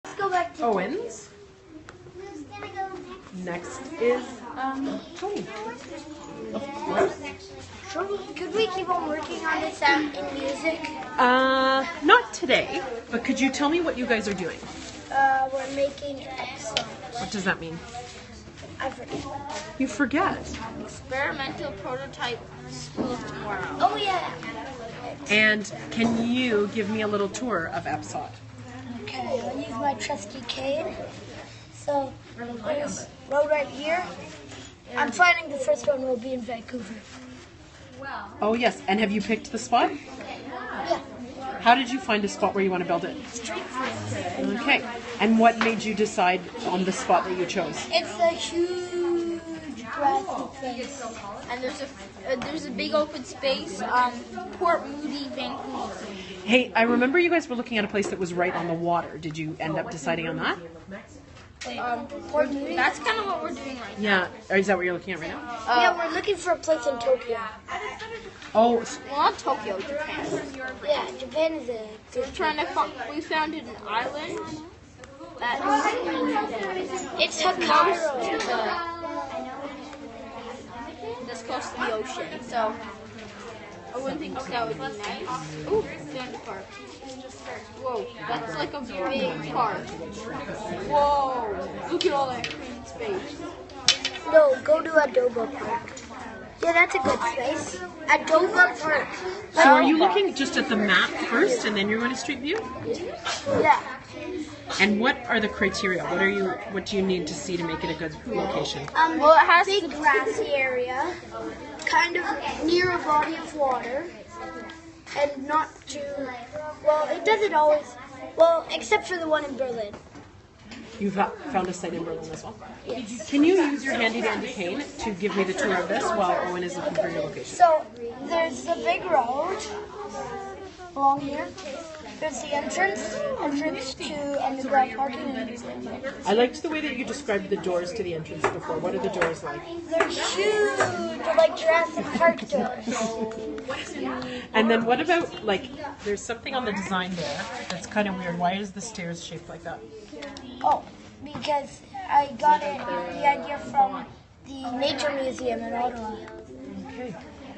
Let's go back to Owens. Who's gonna go next? Next is Tony. Of course. Could we keep on working on this in music? Not today, but could you tell me what you guys are doing? We're making EPSOT. What does that mean? I forget. You forget. Experimental prototype school tomorrow. Oh yeah. And can you give me a little tour of EPSOT? Okay, I'll use my trusty cane. So there's road right here. I'm finding the first one will be in Vancouver. Oh yes, and have you picked the spot? Yeah. How did you find a spot where you want to build it? Street view. Okay, and what made you decide on the spot that you chose? It's a huge grassy place. And there's a big open space, Port Moody, Vancouver. Hey, I remember you guys were looking at a place that was right on the water. Did you end up deciding on that? Port Moody? That's kind of what we're doing right now. Yeah, or is that what you're looking at right now? Yeah, we're looking for a place in Tokyo. Oh, Well, not Tokyo, Japan. Yeah, Japan is a We're trying to we found an island that It's Hokkaido. that's close to the ocean. So I wouldn't think that would be nice. Ooh, found a park. Whoa, that's like a big park. Whoa, look at all that green space. No, go to Adobe Park. Yeah, that's a good space. Adobe Park. so are you looking just at the map first and then you're going to Street View? Yeah. And what are the criteria? What do you need to see to make it a good location? Well, it has Big grassy area, kind of near a body of water, and not too. Well, it doesn't always. Well, except for the one in Berlin. You've found a site in Berlin as well. Yes. Can you use your handy-dandy cane to give me the tour of this while Owen is looking for your location? So there's the big road along here. There's the entrance to underground parking. I liked the way that you described the doors to the entrance before. What are the doors like? They're huge, they're like Jurassic Park doors. And then what about, like, there's something on the design there that's kind of weird. Why is the stairs shaped like that? Oh, because I got the idea from the Nature Museum in Ottawa. Okay.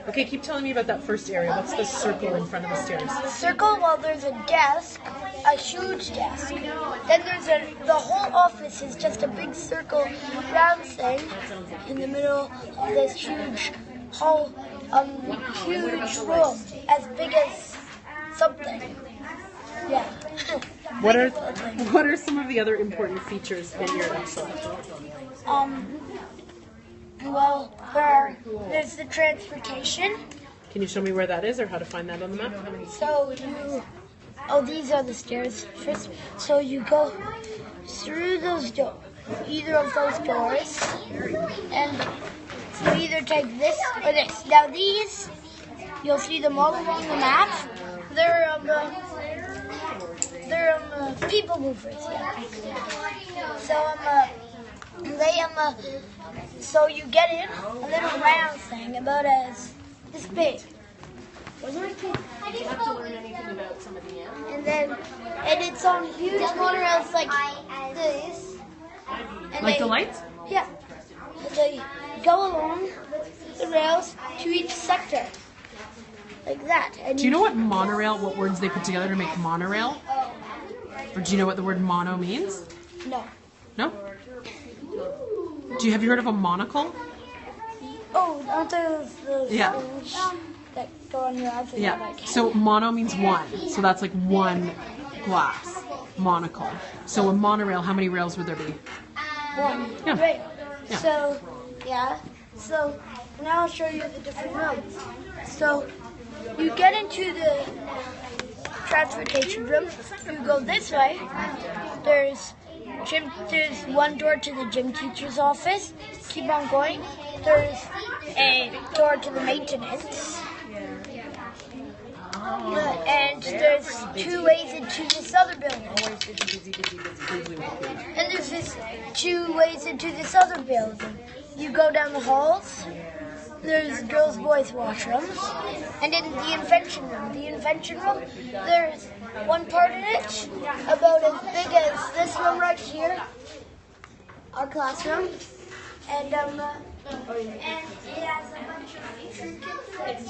Okay, keep telling me about that first area. What's the circle in front of the stairs? Circle, well, there's a desk, a huge desk. Then there's the whole office is just a big circle round thing in the middle of this huge hall, huge room, as big as something. Yeah. What are some of the other important features in your EPSOT? Well, there's the transportation. Can you show me where that is or how to find that on the map? So these are the stairs first. So you go through those doors, either of those doors, and you either take this or this. Now these, you'll see them all along the map. They're people movers. Yeah. So you get in a little round thing about as this big. Do you have to learn anything about some of the animals? And it's on huge monorails like this. And Like the lights? Yeah. And they go along the rails to each sector. Like that. And Do you know what words they put together to make monorail? Or do you know what the word mono means? No. No? Have you heard of a monocle? Oh, aren't those the Yeah. things that go on your eyes? And Yeah. like, So mono means one. So that's like one glass. Monocle. So a monorail, how many rails would there be? one. Yeah. Right. Yeah. So, yeah. So, now I'll show you the different rooms. So, you get into the transportation room. You go this way. There's one door to the gym teacher's office. Keep on going. There's a door to the maintenance. And there's two ways into this other building. And there's this two ways into this other building. You go down the halls. There's girls' boys' washrooms. And in the invention room, there's one part in it, about as big as this room right here, our classroom, and it has a bunch of trinkets and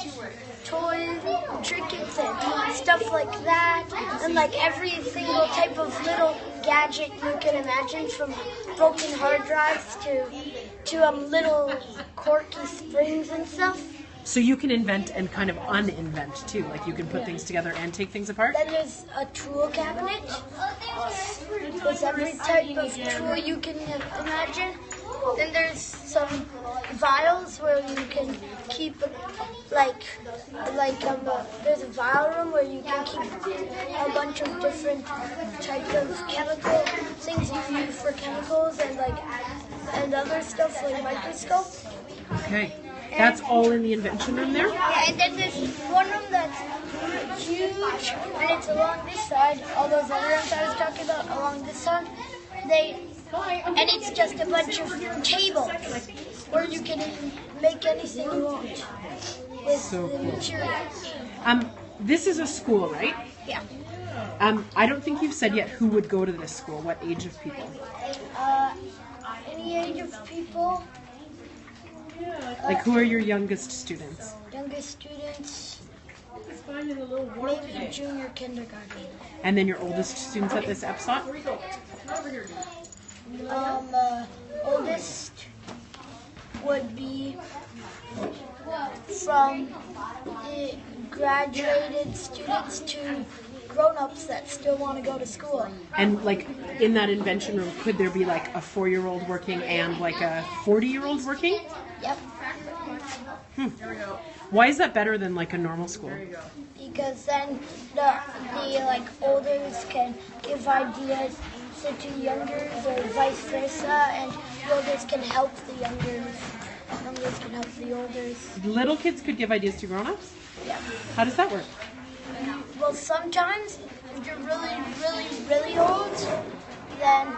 toys, trinkets and stuff like that, and like every single type of little gadget you can imagine, from broken hard drives to little quirky springs and stuff. So you can invent and kind of uninvent too, like you can put things together and take things apart? Then there's a tool cabinet with every type of tool you can imagine. Then there's some vials where you can keep, there's a vial room where you can keep a bunch of different types of chemical things you use for chemicals and other stuff like microscope. Okay. That's all in the invention room there? Yeah, and then there's one room that's huge, and it's along this side. All those other rooms I was talking about along this side, and it's just a bunch of tables where you can make anything you want with So the cool. materials. This is a school, right? Yeah. I don't think you've said yet who would go to this school, what age of people? Any age of people. Like, who are your youngest students? Youngest students, maybe junior kindergarten. And then your oldest students at this EPSOT? Oldest would be from the graduated students to grown-ups that still want to go to school. And like in that invention room, could there be like a 4-year-old working and like a 40-year-old working? Yep. Why is that better than like a normal school? Because then the olders can give ideas to youngers or vice versa, and the olders can help the youngers. Youngers can help the olders. Little kids could give ideas to grown-ups? Yeah. How does that work? Well, sometimes if you're really, really, really old, then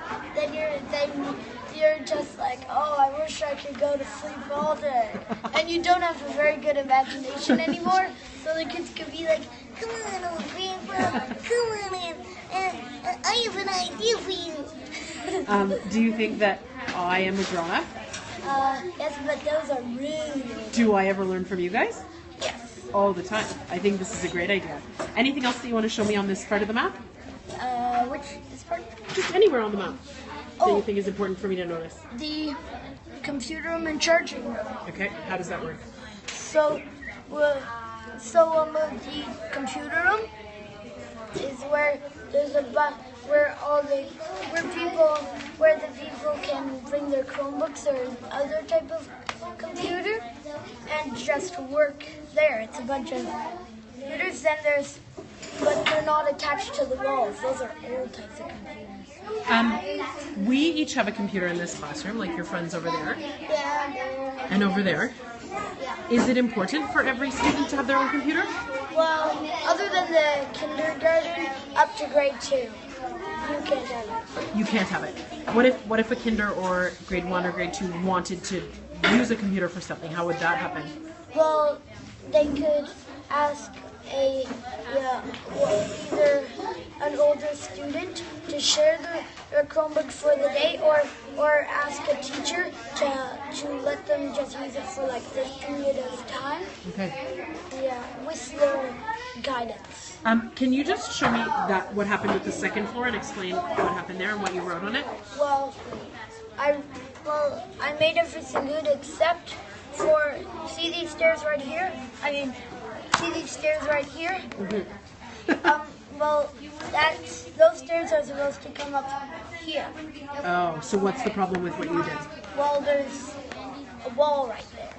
you're just like, oh, I wish I could go to sleep all day, and you don't have a very good imagination anymore. So the kids could be like, come on, old grandpa, come on in, I have an idea for you. Do you think that I am a grown-up? Yes, but those are really. Do I ever learn from you guys? Yes. All the time. I think this is a great idea. Anything else that you want to show me on this part of the map? Which is part? Just anywhere on the map that Oh. you think is important for me to notice. The computer room and charging room. Okay, how does that work? So, the computer room is where there's where the people can bring their Chromebooks or other type of computer and just work there. It's a bunch of computers. Then but they're not attached to the walls. Those are old types of computers. We each have a computer in this classroom, like your friends over there Yeah. and over there. Yeah. Is it important for every student to have their own computer? Well, other than the kindergarten up to grade 2, you can't have it. You can't have it. What if a kinder or grade 1 or grade 2 wanted to use a computer for something? How would that happen? Well, they could ask either an older student to share their Chromebook for the day, or ask a teacher to let them just use it for like this period of time. Okay. Yeah, with their guidance. Can you just show me what happened with the second floor and explain what happened there and what you wrote on it? Well, I made everything good except for, see these stairs right here? See these stairs right here? Well, those stairs are supposed to come up here. Oh, so what's the problem with what you did? Well, there's a wall right there.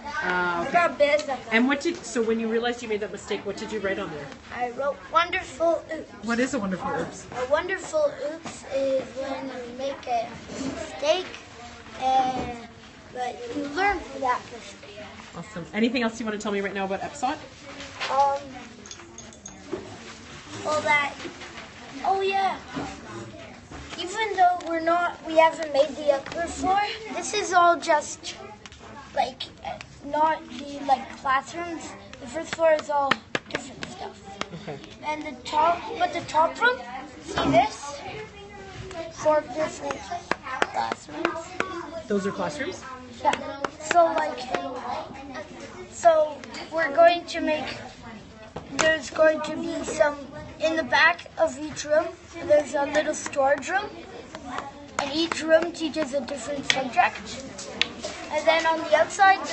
Okay. Not big enough. And so when you realized you made that mistake, what did you write on there? I wrote wonderful oops. What is a wonderful oops? A wonderful oops is when you make a mistake, but you learn from that mistake. Awesome. Anything else you want to tell me right now about EPSOT? Oh yeah. Even though we haven't made the upper floor, this is all just not the classrooms. The first floor is all different stuff. Okay. And the top room, see this? 4 different classrooms. Those are classrooms? Yeah. So we're going to make, there's going to be some, in the back of each room, there's a little storage room. And each room teaches a different subject. And then on the outside,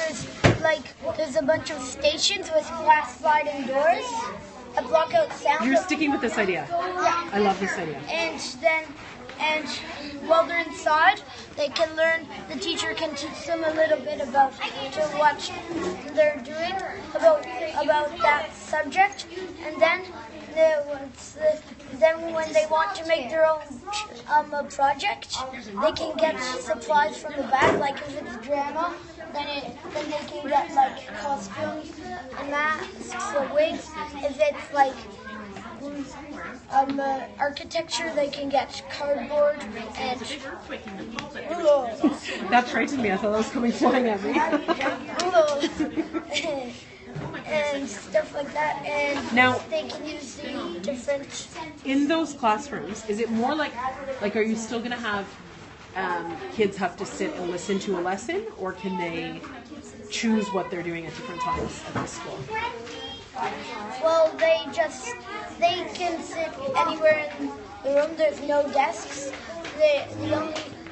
there's a bunch of stations with glass sliding doors that block out sound. You're sticking with this idea. Yeah. I love this idea. And while they're inside, they can learn. The teacher can teach them a little bit about what they're doing about that subject, and then when they want to make their own project, they can get supplies from the back. Like if it's drama, then they can get like costumes and masks or wigs. If it's like architecture, they can get cardboard and That frightened me. I thought that was coming flying at me. and stuff like that. And Now, they can use the different. in those classrooms, is it more like are you still going to have kids have to sit and listen to a lesson, or can they choose what they're doing at different times at this school? Well, they can sit anywhere in the room. There's no desks.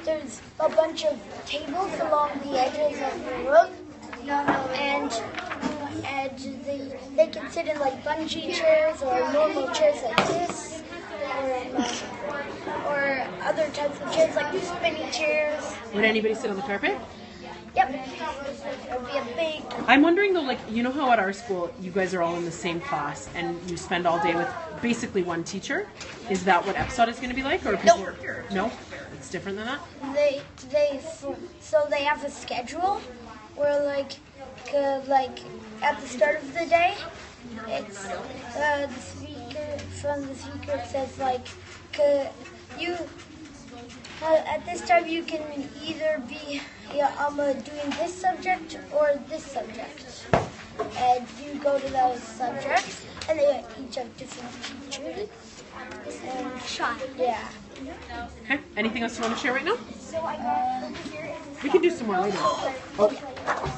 There's a bunch of tables along the edges of the room, and they can sit in like bungee chairs or normal chairs like this, or other types of chairs like spinning chairs. Would anybody sit on the carpet? Yep. It would be a big. I'm wondering though, like, you know how at our school you guys are all in the same class and you spend all day with basically one teacher? Is that what EPSOT is going to be like, or people? No, it's different than that. So they have a schedule where like at the start of the day, it's the speaker says like you. At this time, you can either be doing this subject or this subject. And you go to those subjects, and they each have different teachers. And yeah. Okay. Anything else you want to share right now? Uh, We can do some more later. Oh.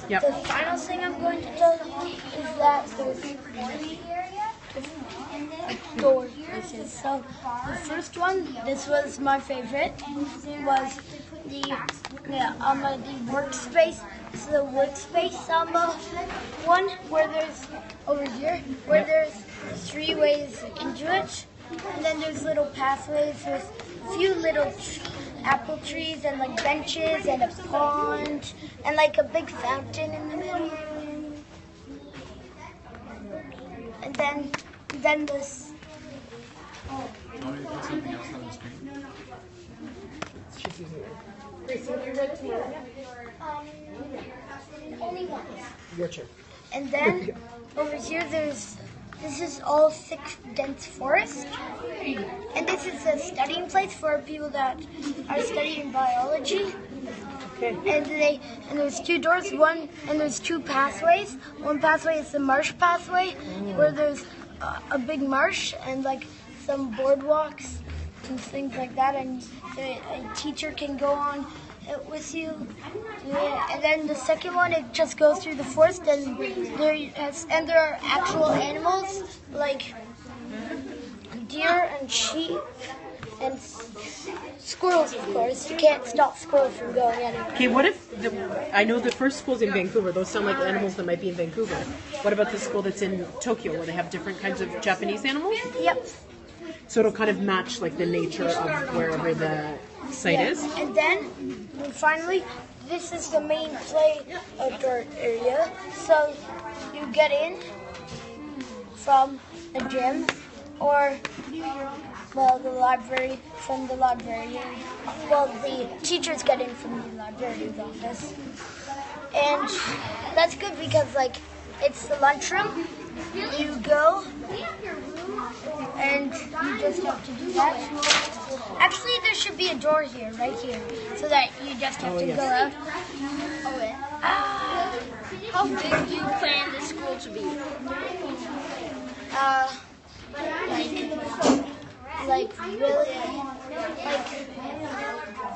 Yep. The final thing I'm going to tell you is that there's door pieces. So the first one, this was my favorite, was the workspace. So the workspace one where there's over here where there's 3 ways into it, and then there's little pathways with a few little apple trees and like benches and a pond and like a big fountain in the middle. And then this. Only once. Your turn. And then over here this is all thick, dense forest. And this is a studying place for people that are studying biology. Okay. And there's 2 doors, and there's 2 pathways. One pathway is the marsh pathway, where there's a big marsh and like some boardwalks and things like that, and a teacher can go on it with you. And then the second one, it just goes through the forest, and there are actual animals like deer and sheep and squirrels, of course. You can't stop squirrels from going anywhere. Okay, what if I know the first school's in Vancouver. Those sound like animals that might be in Vancouver. What about the school that's in Tokyo, where they have different kinds of Japanese animals? Yep. So it'll kind of match like the nature of wherever the site is. And then finally, this is the main play outdoor area. So you get in from the gym or the library, from the library. Well, the teachers get in from the librarian's office. And that's good because like it's the lunchroom. You go and you just have to do that. Actually, there should be a door here, right here, so that you just have to go out. Oh, yeah. How big do you plan the school to be? like really, like